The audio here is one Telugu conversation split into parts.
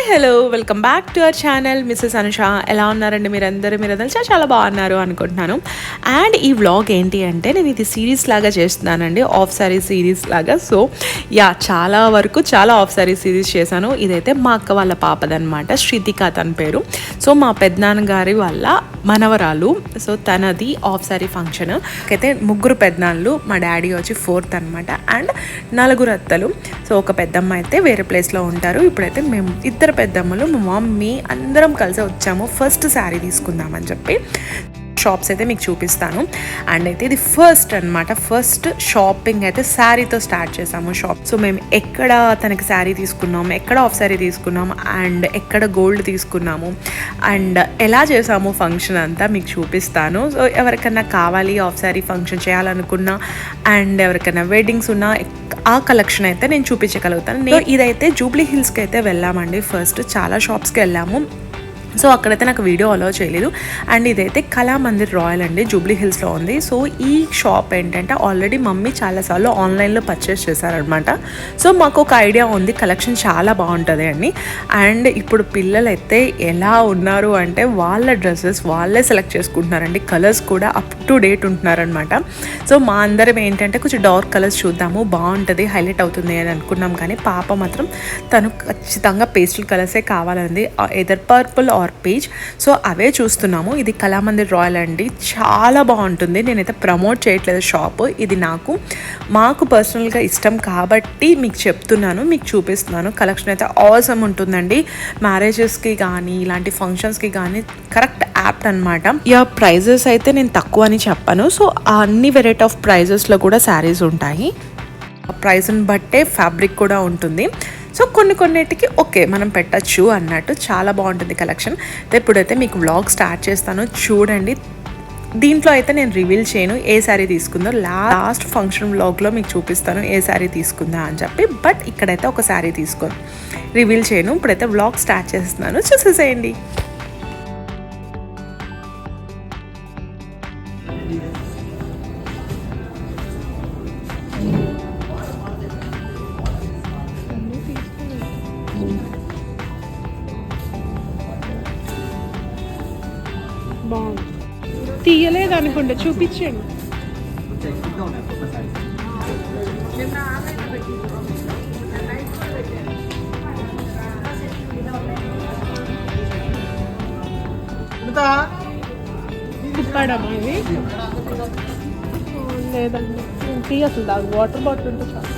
Hello welcome back to our channel Mrs Anusha. ఎలా ఉన్నారండి మీరందరూ చాలా బాగున్నారు అనుకుంటున్నాను. అండ్ ఈ వ్లాగ్ ఏంటి అంటే నేను ఇది సిరీస్ లాగా చేస్తున్నానండి, ఆఫ్ సారీ సిరీస్ లాగా. సో చాలా వరకు ఆఫ్ సారీ సిరీస్ చేశాను. ఇదైతే మా అక్క వాళ్ళ పాపదనమాట, శ్రీతిక తన పేరు. సో మా పెద్దనాన్నగారి వాళ్ళ మనవరాలు. సో తనది ఆఫ్ సారీ ఫంక్షన్. అయితే ముగ్గురు పెద్దనాళ్ళు, మా డాడీ వచ్చి 4th అనమాట, అండ్ 4 అత్తలు. సో ఒక పెద్దమ్మ అయితే వేరే ప్లేస్లో ఉంటారు. ఇప్పుడైతే మేము ఇద్దరు పెద్దమ్మలు, మా మమ్మీ అందరం కలిసి వచ్చాము ఫస్ట్ శారీ తీసుకుందామని చెప్పి. షాప్స్ అయితే మీకు చూపిస్తాను. అండ్ అయితే ఇది ఫస్ట్ షాపింగ్ అయితే శారీతో స్టార్ట్ చేసాము షాప్. సో మేము ఎక్కడ తనకి శారీ తీసుకున్నాము, ఎక్కడ ఆఫ్ శారీ తీసుకున్నాము, అండ్ ఎక్కడ గోల్డ్ తీసుకున్నాము, అండ్ ఎలా చేసాము ఫంక్షన్ అంతా మీకు చూపిస్తాను. సో ఎవరికైనా కావాలి ఆఫ్ శారీ ఫంక్షన్ చేయాలనుకున్నా, అండ్ ఎవరికైనా వెడ్డింగ్స్ ఉన్నా ఆ కలెక్షన్ అయితే నేను చూపించగలుగుతాను. ఇదైతే జూబ్లీ హిల్స్కి అయితే వెళ్ళామండి. ఫస్ట్ చాలా షాప్స్కి వెళ్ళాము. సో అక్కడైతే నాకు వీడియో అలో చేయలేదు. అండ్ ఇదైతే కళామందిర్ రాయల్ అండి, జూబ్లీ హిల్స్లో ఉంది. సో ఈ షాప్ ఏంటంటే ఆల్రెడీ మమ్మీ చాలాసార్లు ఆన్లైన్లో పర్చేస్ చేశారనమాట. సో మాకు ఒక ఐడియా ఉంది, కలెక్షన్ చాలా బాగుంటుంది అండి. అండ్ ఇప్పుడు పిల్లలు అయితే ఎలా ఉన్నారు అంటే వాళ్ళ డ్రెస్సెస్ వాళ్ళే సెలెక్ట్ చేసుకుంటున్నారండి. కలర్స్ కూడా అప్ టు డేట్ ఉంటున్నారనమాట. సో మా అందరం ఏంటంటే కొంచెం డార్క్ కలర్స్ చూద్దాము, బాగుంటుంది, హైలైట్ అవుతుంది అని అనుకున్నాం. కానీ పాప మాత్రం తను ఖచ్చితంగా పేస్టల్ కలర్సే కావాలండి, either purple or beige. So అవే చూస్తున్నాము. ఇది కళామందిర్ రాయల్ అండి, చాలా బాగుంటుంది. నేనైతే ప్రమోట్ చేయట్లేదు షాప్, ఇది మాకు పర్సనల్గా ఇష్టం కాబట్టి మీకు చెప్తున్నాను, మీకు చూపిస్తున్నాను. కలెక్షన్ అయితే ఆసమ్ ఉంటుందండి. మ్యారేజెస్కి కానీ ఇలాంటి ఫంక్షన్స్కి కానీ కరెక్ట్ యాప్ట్ అనమాట. ప్రైజెస్ అయితే నేను తక్కువ అని చెప్పాను. సో అన్ని వెరైటీ ఆఫ్ ప్రైజెస్లో కూడా శారీస్ ఉంటాయి. ప్రైస్ని బట్టే ఫ్యాబ్రిక్ కూడా ఉంటుంది. సో కొన్నిటికి ఓకే మనం పెట్టచ్చు అన్నట్టు చాలా బాగుంటుంది కలెక్షన్. ఇప్పుడైతే మీకు వ్లాగ్ స్టార్ట్ చేస్తాను, చూడండి. దీంట్లో అయితే నేను రివీల్ చేయను ఏ శారీ తీసుకుందో, లాస్ట్ ఫంక్షన్ వ్లాగ్లో మీకు చూపిస్తాను ఏ శారీ తీసుకుందా అని చెప్పి. బట్ ఇక్కడైతే ఒక శారీ తీసుకొని రివీల్ చేయను. ఇప్పుడైతే వ్లాగ్ స్టార్ట్ చేస్తున్నాను, చూసేసేయండి. తీయలేదు అనుకుంటా, చూపించండి. కుప్పాడమ్మా ఇది లేదండి, తీయస్తుంది. అది వాటర్ బాటిల్ ఉంటే చాలు.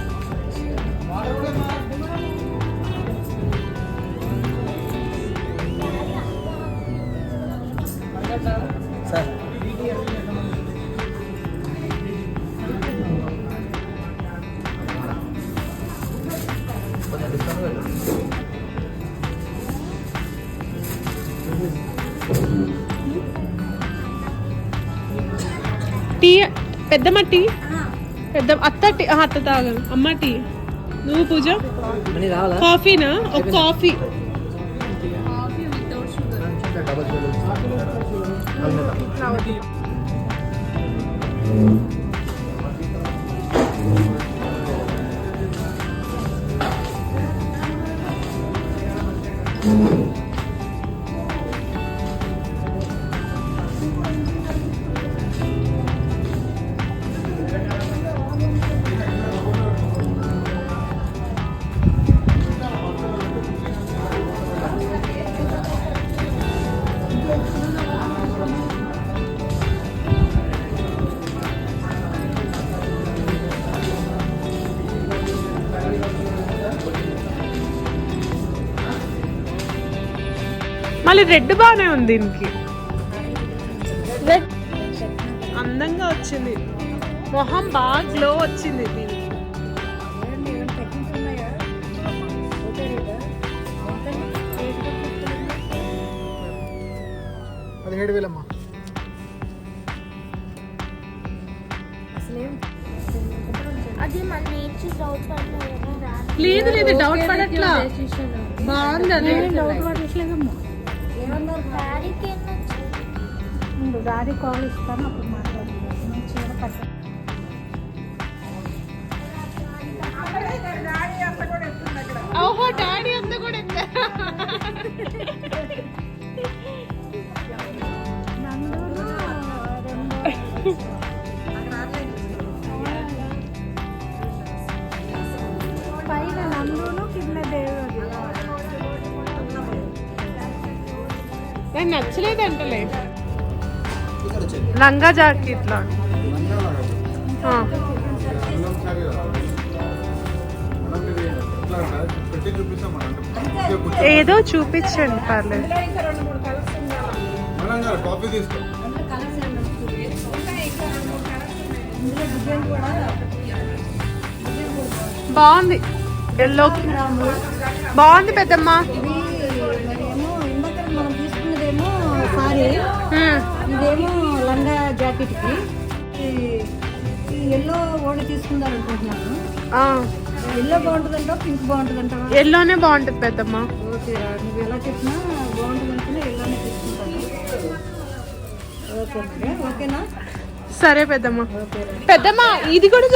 టీ పెద్దమ్మ, టీ పెద్ద అత్త, టీ అత్త తాగను. అమ్మ టీ. నువ్వు పూజ కాఫీనా? ఒక కాఫీ. మళ్ళీ రెడ్ బాగానే ఉంది, దీనికి రెడ్ అందంగా వచ్చింది, మొహం బాగా గ్లో వచ్చింది దీనికి. 17,000 అమ్మా. లేదు లేదు, డౌట్ పడట్లా, బాగుంది. అది డౌట్ పడట్లేదమ్మా. డాడీ కాల్ ఇస్తాను, అప్పుడు మాట్లాడుతున్నాను. చీర కట్ట ఓహో డాడీ అంతా కూడా నాకు నచ్చలేదు అంటలే లంగా జాకెట్లో ఏదో చూపించండి పర్లేదు. బాగుంది ఎల్లోకి బాగుంది పెద్దమ్మ. ఏమో ఇందాక మనం తీసుకున్నదేమో సారీ, ఇదేమో లంగా జాకెట్ కి ఈ ఎల్లో ఓడి తీసుకుందాం అనుకుంటున్నాను. Yellow బాగుంటుందంటా pink బాగుంటుందంటా? ఎల్లోనే బాగుంటుంది పెద్దమ్మ. ఓకే రా, నువ్వు ఎలా చెప్పినా బాగుంటుంది అనుకున్నా ఎల్లోనే తీసుకుంటాను. ఓకే మరి, ఓకేనా? సరే పెద్దమ్మ. పెద్దమ్మ ఇది కూడా ఇది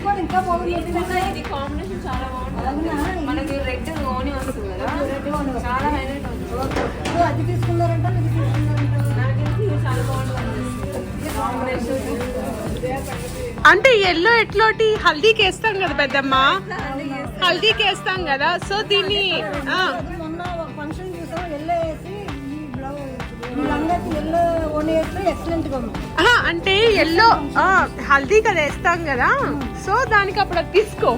కూడా ఇంకా బాగుంది. ఇది కాంబినేషన్ చాలా బాగుంటుంది. మనకి రెడ్ ఓని వస్తుంది కదా, చాలా హైలైట్ అవుతుంది. అది తీసుకున్నారంట, ఇది తీసుకున్నారంట. నాకు తెలిసి ఇది చాలా బాగుంటుంది కాంబినేషన్. అంటే ఎల్లో ఎట్లోటి హల్దీకి వేస్తాం కదా పెద్దమ్మ, హల్దీకి వేస్తాం కదా. సో దీన్ని మొన్న ఒక ఫంక్షన్ చూసాం, ఎల్లో వేసి ఈ బ్లౌజ్ ఈ లంగాకి ఎల్లో ఓని వేస్తే ఎక్సలెంట్ గా ఉంది. అంటే ఎల్లో హల్దీ కదా వేస్తాం కదా, సో దానికి అప్పుడు అది తీసుకో,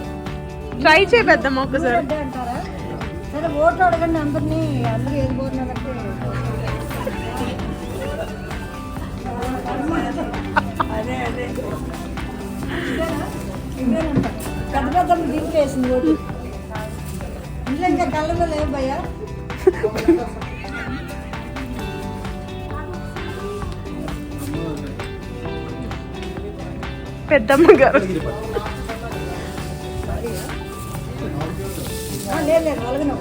ట్రై చేయ పెద్దమ్మ ఒకసారి. అదే అంటారా? సరే ఓట్లు అడగండి అందరినీ, అందరూ ఏది కోరినారంటే అదే అదే ఇదేనంట. పెద్ద పెద్ద దింపు వేసింది ఓటు. ఇంట్లో ఇంకా కళ్ళలో లేవు భయ్యా. పెద్దమ్మ గారు లేదు అలగను.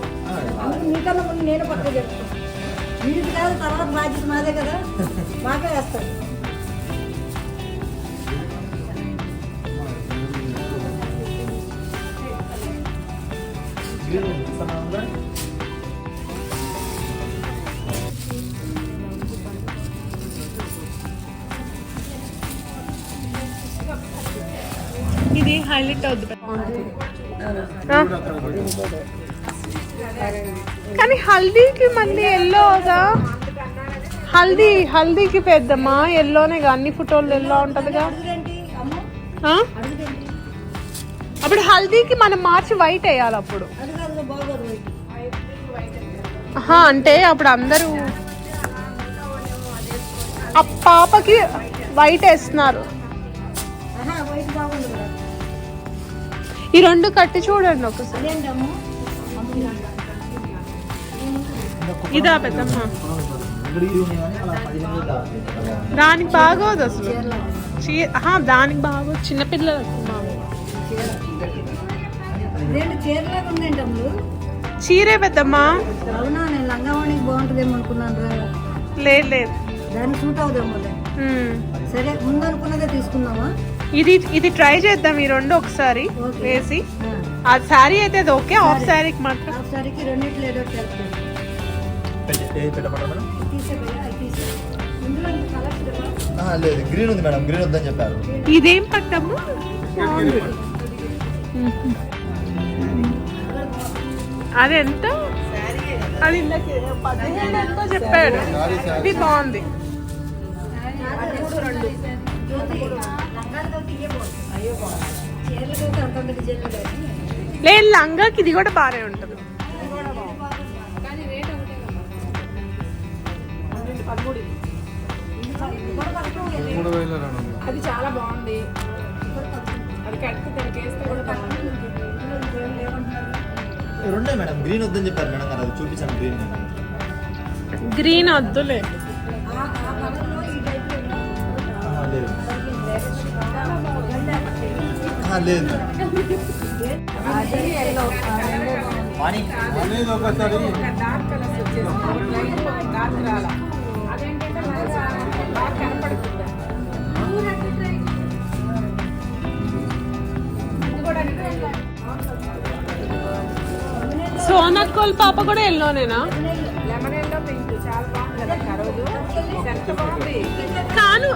అందుకు నీకన్నా ముందు నేను పక్కన చెప్తాను. వీటి కాదు, తర్వాత బాధ్యత మాదే కదా, మాకే వేస్తాను. ఇది హైలైట్ అవుద్ది కానీ హల్దీకి మళ్ళీ ఎల్లోగా. హల్దీకి పెద్దమ్మా ఎల్లోనేగా, అన్ని ఫోటోలు ఎల్లో ఉంటదిగా. అప్పుడు హల్దీకి మనం మార్చి వైట్ వేయాలి అప్పుడు. అంటే అప్పుడు అందరూ ఆ పాపకి వైట్ వేస్తున్నారు. ఈ రెండు కట్టి చూడండి ఒకసారి. ఇదా పెద్దమ్మ? దానికి బాగోదు అసలు, దానికి బాగోదు చిన్నపిల్లలకు. చీరే పెద్దమ్మా. అవునా, నేను లంగావాణికి బాగుంటుందేమో అనుకున్నాను. లేదు లేదు, దాన్ని సూట్ అవుదేమో. సరే, ముందు అనుకున్నదే తీసుకుందామా? ఇది ట్రై చేద్దాం, ఈ రెండు ఒకసారి వేసి. ఆ శారీ అయితే అది ఓకే, హాఫ్ శారీకి మాత్రం. హాఫ్ శారీకి రెండిట్లు ఏదో లేదు, గ్రీన్ ఉంది మేడం, గ్రీన్ వద్దని చెప్పారు. ఇదేం పట్టము, అది ఎంత? అది ఇందాక 15 ఎంతో చెప్పాడు. ఇది బాగుంది. లేదు, లంగాకి ఇది కూడా బాగానే ఉంటుంది. అది చాలా బాగుంది. అది కడితే తిరిగేస్తే కూడా బాగుంది. రెండే మేడం, గ్రీన్ వద్దని చెప్పారు మేడం గారు, అది చూపించాను. గ్రీన్ వద్దులే. లేదు డార్క్ కలర్స్ వచ్చేసి డార్క్ రాలా, అదేంటంటే బాగా కనపడుతుంది. సోనక్కోల్ పాప కూడా ఎల్లోనేనా? లెమన్ ఎల్లో పింక్ చాలా బాగుంది కదా ఆ రోజు. ఎంత బాగుంది. కాను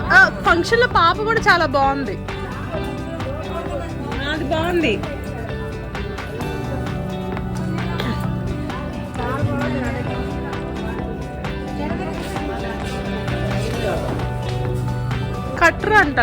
ఫంక్షన్ లో పాప కూడా చాలా బాగుంది. అది బాగుంది. కట్టర్ అంట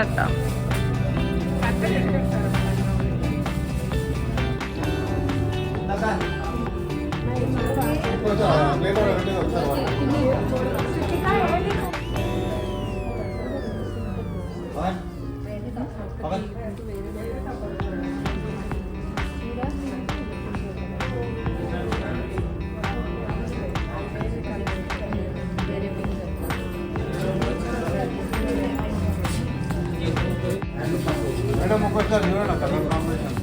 మేడం ఒక్కసారి చూడండి కలర్ కాంబినేషన్.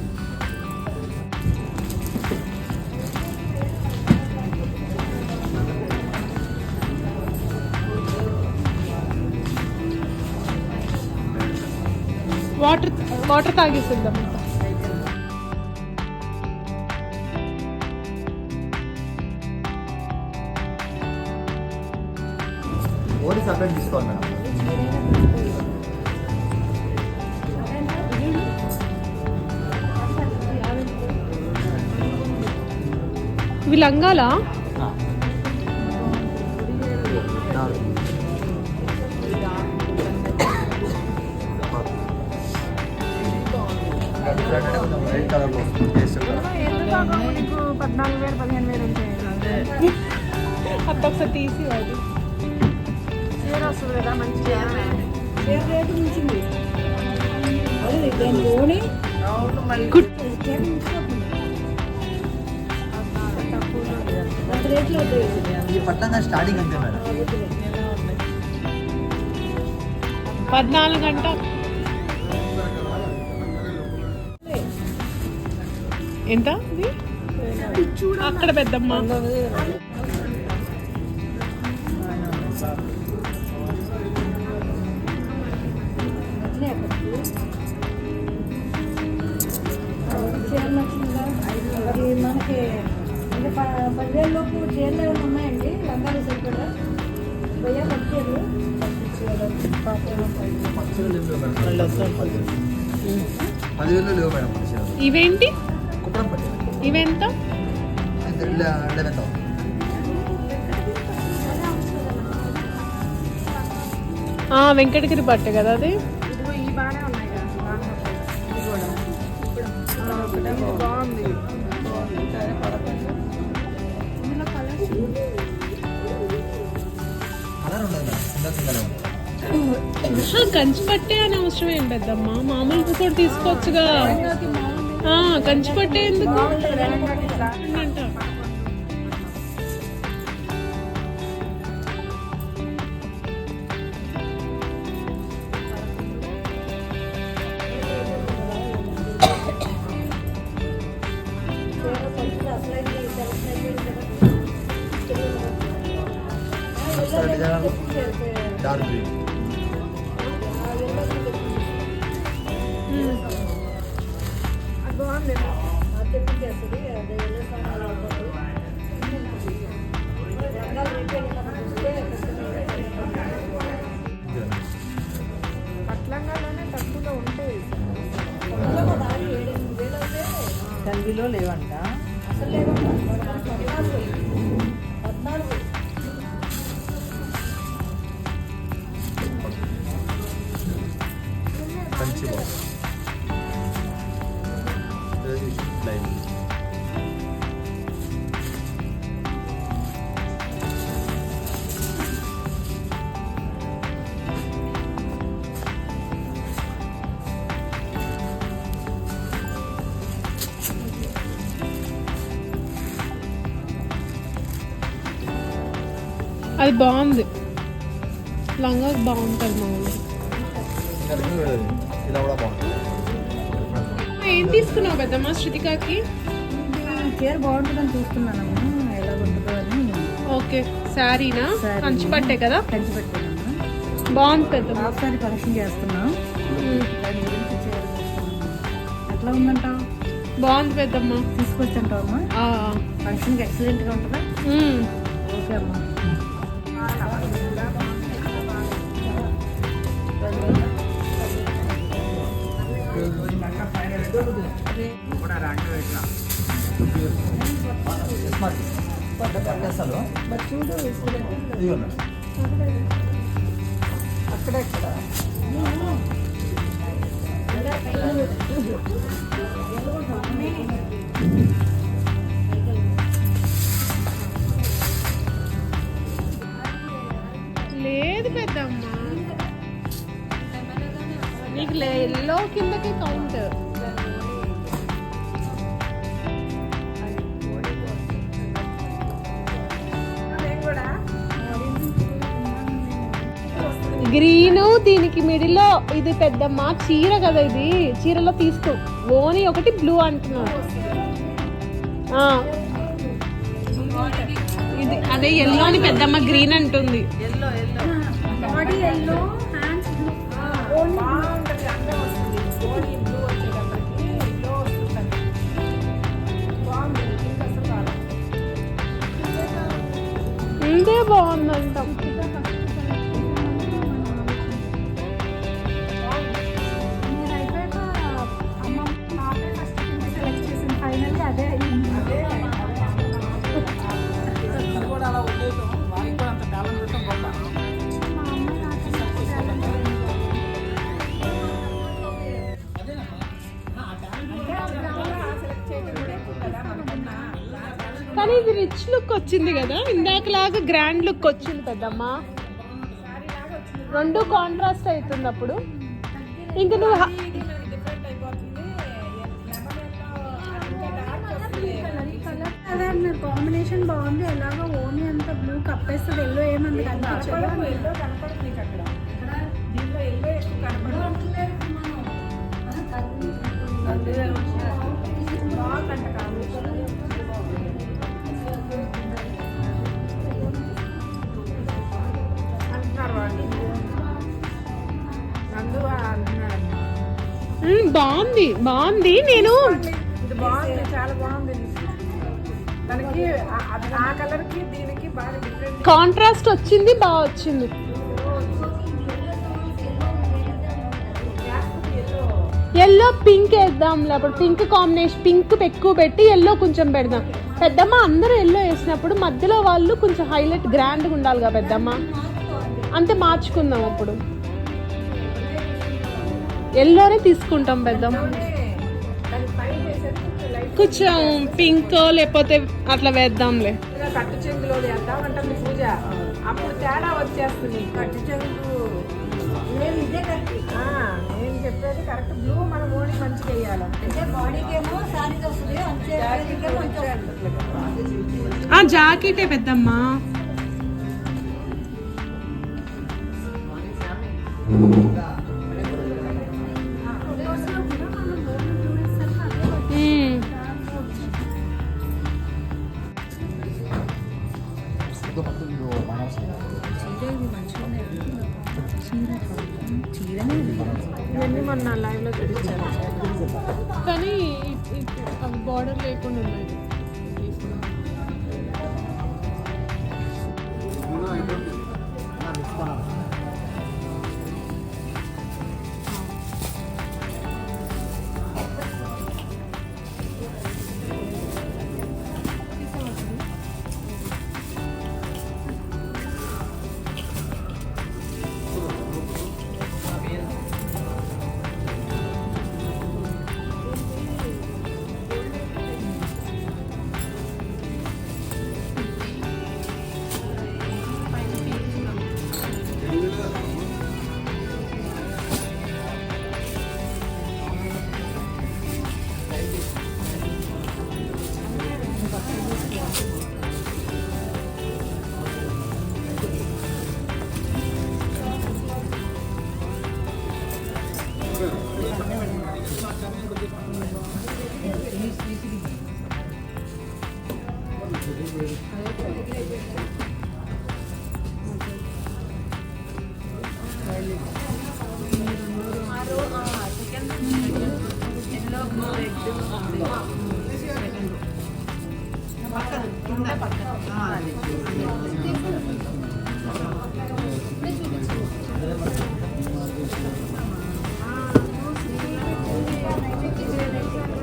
వాటర్ తాగేసిద్దాం. ఓన్లీ సపరేట్ తీసుకోవాలి మేడం. ఇవి లంగాలా? రెడ్ కలర్ నీకు 14,000 15,000 ఉంటాయి. అత్త ఒకసారి తీసి అది చీర వస్తుంది కదా మంచి చీర రేటు మించింది. అది దాని ఓని చీర మించిపోతుంది. అంత రేట్లో వద్దు. ఈ పట్టంగా స్టార్టింగ్ అంతే మేడం. 14 గంట. ఎంత అక్కడ పెద్దమ్మ? చీర నచ్చిందా? అది మనకి అంటే 10,000 లోపు చీరలు ఏమైనా ఉన్నాయండి? లంగాలు సరిపడా భయ్యా పచ్చేరు పదివేలు లేవు మేడం మన చీరలు. ఇవేంటి? కుప్పడం పట్టు ఇవెంత? 11,000. వెంకటగిరి పట్టు కదా అది. ఈ బాగానే ఉన్నాయి కదా, ఇది కూడా బాగుంది. కలర్ ఉండదు మేడం, సింగల్ సింగల్ ఉంటుంది. కంచి పట్టే అని అవసరం ఏం పెద్దమ్మ, మామూలు కూడా తీసుకోవచ్చుగా. కంచి పట్టే ఎందుకు అంట? Dark green. బాగుంది. తెప్పించేస్తుంది అది వెళ్ళే సమయాలు అవుతుంది. పట్లంగాలోనే తక్కువలో ఉంటాయి. తండ్రిలో లేవంట. అసలు లేవంట. 14 కంచి బాగుంది. లైన్ అది బాగుంది. లంగా బాగుంటుంది మామూలు. ఇలా కూడా బాగుంటుంది. ఏం తీసుకున్నావు పెద్దమ్మ శృతికాకి? చీర బాగుంటుందని చూస్తున్నానమ్మా, ఎలా ఉంటుందో అని. ఓకే, శారీనా? కంచి పట్టే కదా, కంచి పెట్టానమ్మా. బాగుంది పెద్దమ్మ. ఒకసారి కలెక్షన్ చేస్తున్నాం. దాని గురించి చీర చూస్తున్నాం. ఎట్లా ఉందంటావు? బాగుంది పెద్దమ్మ. తీసుకొచ్చంటావమ్మా? ఫంక్షన్కి ఎక్సలెంట్గా ఉంటుందా? ఓకే అమ్మా. కూడా రాండి ఇట్లా పట్టేస్తాను. చూడు ఇదిగో మేడం. ఇక్కడెక్కడ లేదు పెద్దమ్మ, నీకు ఎల్లో కిందకి కౌంట్. గ్రీన్ దీనికి మిడిల్ ఇది పెద్దమ్మ చీర కదా, ఇది చీరలో తీసుకో. ఓని ఒకటి బ్లూ అంటున్నాను. ఇది అదే ఎల్లో అని పెద్దమ్మ గ్రీన్ అంటుంది. Body yellow, hands blue. బాగుంటుంది, అందం వస్తుంది. ఓన్లీ బ్లూ వచ్చేటప్పటికి ఎల్లో వస్తుందండి. బాగుంటుంది, కింద అసలు రాదు. ఇదే బాగుందంటాం. నేను అయిపోయాక అమ్మ నాకే ఫస్ట్ సెలెక్ట్ చేసింది. ఫైనల్గా అదే అయ్యింది. ఇది కూడా అలా ఉండేయటం, వారికి కూడా అంత టాలెంట్ ఉండటం గొప్ప. మా అమ్మాయి నాకన్నా talent ఉంది. కానీ ఇది రిచ్ లుక్ వచ్చింది కదా, ఇందాకలాగా గ్రాండ్ లుక్ వచ్చింది పెద్దమ్మ. రెండు కాంట్రాస్ట్ అవుతుంది అప్పుడు. ఇంక నువ్వు అదే అన్నారు, కాంబినేషన్ బాగుంది. ఎలాగో ఓన్లీ అంత బ్లూ కప్పేస్తుంది, ఎల్లో ఏమంది కనిపించదు. ఎల్లో కనపడదు నీకు అక్కడ. దీంట్లో ఎల్లో ఎక్కువ కనపడదు. బాగుందంట కాంబినేషన్. అంటున్నారు వాళ్ళు. నందు అంటున్నాడు. బాగుంది బాగుంది. నేను ఇది బాగుంది, చాలా బాగుంది. తనకి ఆ కలర్ కి దీనికి బాగా డిఫరెంట్. కాంట్రాస్ట్ వచ్చింది, బాగా వచ్చింది. ఎల్లో పింక్ వేద్దాం, లేకపోతే పింక్ కాంబినేషన్, పింక్ ఎక్కువ పెట్టి ఎల్లో కొంచెం పెడదాం పెద్దమ్మ. అందరూ ఎల్లో వేసినప్పుడు మధ్యలో వాళ్ళు కొంచెం హైలైట్ గ్రాండ్గా ఉండాలి కదా పెద్దమ్మ, అంతే మార్చుకుందాం. అప్పుడు ఎల్లోనే తీసుకుంటాం పెద్దమ్మ. కొంచెం పింక్ లేకపోతే అట్లా వేద్దాంలే. కట్టు చెంగులో వేద్దాం అంటుంది పూజ. అప్పుడు తేడా వచ్చేస్తుంది. కట్టు చెంగు లేదు, ఇదే కరెక్ట్. నేను చెప్పేది కరెక్ట్. బ్లూ మనం ఓడి మంచిగా వేయాలి. అంటే బాడీకి ఏమో సారీస్ వస్తుంది, ఆ జాకెటే పెద్దమ్మ. 이거 바꾸는 거 많았어요. ఇవన్నీ మొన్న లైవ్ లో చూపించాను, కానీ అవి బార్డర్ లేకుండా ఉన్నాయి.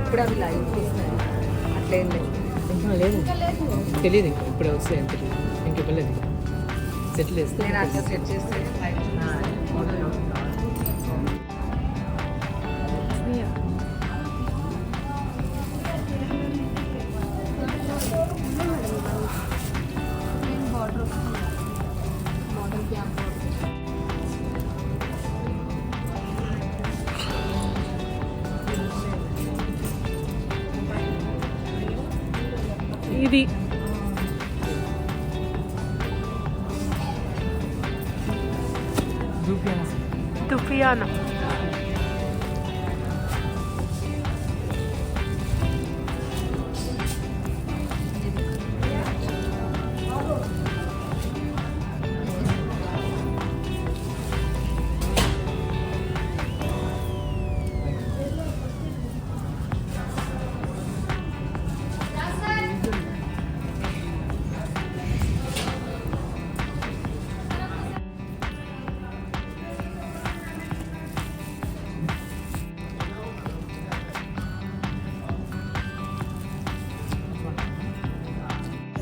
ఇప్పుడు అవి లైవ్ చేసినారు. అట్లేం లేదు, తెలియదు. ఇంకా ఇప్పుడే వస్తాయి, తెలియదు. ఇంక ఇవ్వలేదు. సెటిల్ చేస్తే నేను అట్లా సెట్ చేస్తే రియానా.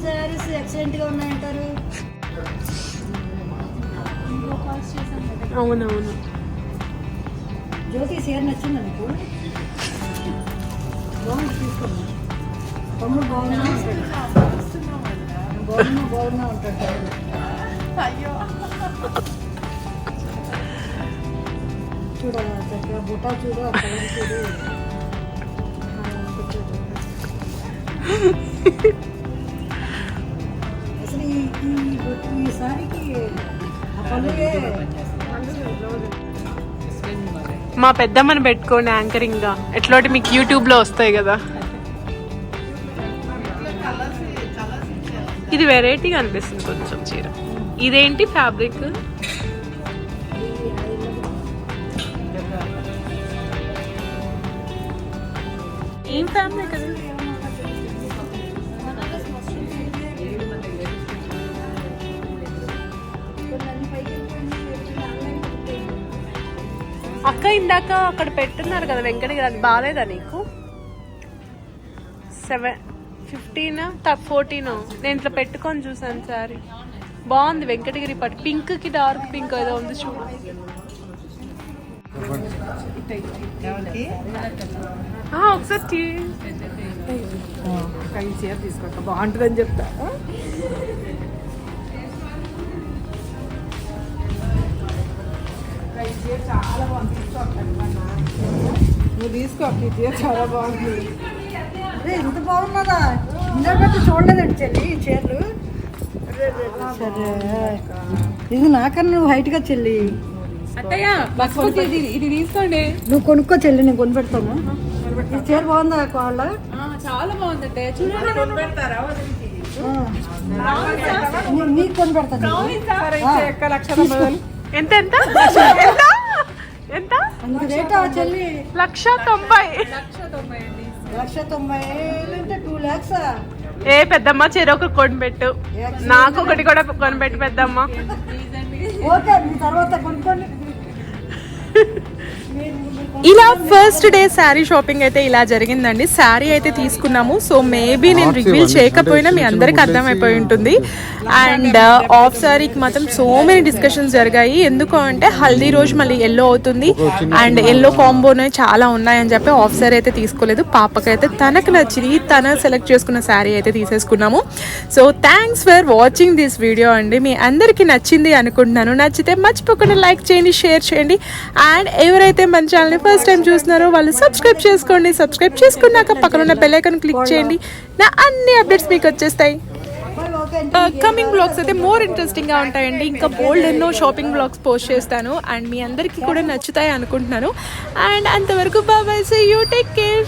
శారీస్ ఎక్సలెంట్గా ఉన్నాయంటారు. అవునవును. జ్యోతి చీర నచ్చింది నీకు? బాగుంది, తీసుకున్నా. తమ్ముడు బాగున్నా ఉంటాడు, బాగున్నా ఉంటాడు. చూడ చక్కగా బుట్టా చూడు, ఆ కలర్ చూడు. అసలు ఈ సారీకి ఆ పనులే మా పెద్దమ్మని పెట్టుకోండి యాంకరింగ్ గా, ఎట్లోటి మీకు యూట్యూబ్ లో వస్తాయి కదా. ఇది వెరైటీగా అనిపిస్తుంది కొంచెం చీర. ఇదేంటి ఫ్యాబ్రిక్? ఏం ఫ్యాబ్రిక్ అది? అక్క ఇందాక అక్కడ పెట్టున్నారు కదా వెంకటగిరి, అది బాగాలేదా నీకు? 7-15-14 నేను ఇట్లా పెట్టుకొని చూసాను సారీ, బాగుంది. వెంకటగిరి పట్టు పింక్ కి డార్క్ పింక్ ఏదో ఉంది చూడు. ఒకసారి చీర తీసుకోక బాగుంటుందని చెప్తా. చాలా బాగుంది, నువ్వు తీసుకో. ఈ చీర చాలా బాగుంది. అదే ఇంత బాగున్నదా? ఇందాక చూడలేదండి చెల్లి ఈ చీరలు. సరే, ఇది నాకన్నా నువ్వు హైట్గా చెల్లి. ఇది తీసుకోండి. నువ్వు కొనుక్కో చెల్లి, నేను కొని పెడతాను. ఈ చీర బాగుందా వాళ్ళ? చాలా బాగుంది. నీకు కొని పెడతాను. ఎంత ఎంత ఎంత? అంత రేటా చెల్లి? 1,90,000. 1,90,000 అంటే 2 lakhs. ఏ పెద్దమ్మ చీర ఒకటి కొనిపెట్టు, నాకు ఒకటి కూడా కొనిపెట్టు పెద్దమ్మ. ఓకే, మీ తర్వాత కొనుక్కోండి. ఇలా ఫస్ట్ డే శారీ షాపింగ్ అయితే ఇలా జరిగిందండి. శారీ అయితే తీసుకున్నాము. సో మేబీ నేను రివీల్ చేయకపోయినా మీ అందరికి అర్థమైపోయి ఉంటుంది. అండ్ ఆఫ్ శారీకి మాత్రం సో మెనీ డిస్కషన్స్ జరిగాయి. ఎందుకు అంటే హల్దీ రోజు మళ్ళీ ఎల్లో అవుతుంది అండ్ ఎల్లో కాంబోనే చాలా ఉన్నాయని చెప్పి ఆఫ్ శారీ అయితే తీసుకోలేదు. పాపకైతే తనకు నచ్చింది, తన సెలెక్ట్ చేసుకున్న శారీ అయితే తీసేసుకున్నాము. So thanks for watching this video అండి. మీ అందరికీ నచ్చింది అనుకుంటున్నాను. నచ్చితే మర్చిపోకుండా లైక్ చేయండి, షేర్ చేయండి. అండ్ ఎవరైతే మన ఛానల్ని ఫస్ట్ టైం చూస్తున్నారో వాళ్ళు సబ్స్క్రైబ్ చేసుకోండి. సబ్స్క్రైబ్ చేసుకున్నాక పక్కన ఉన్న బెల్ ఐకాన్ క్లిక్ చేయండి. నా అన్ని అప్డేట్స్ మీకు వచ్చేస్తాయి. కమింగ్ బ్లాగ్స్ అయితే మోర్ ఇంట్రెస్టింగ్ గా ఉంటాయండి. ఇంకా బోల్డ్ ఎన్నో షాపింగ్ బ్లాగ్స్ పోస్ట్ చేస్తాను అండ్ మీ అందరికీ కూడా నచ్చుతాయి అనుకుంటున్నాను. అండ్ అంతవరకు bye bye, see you, take care.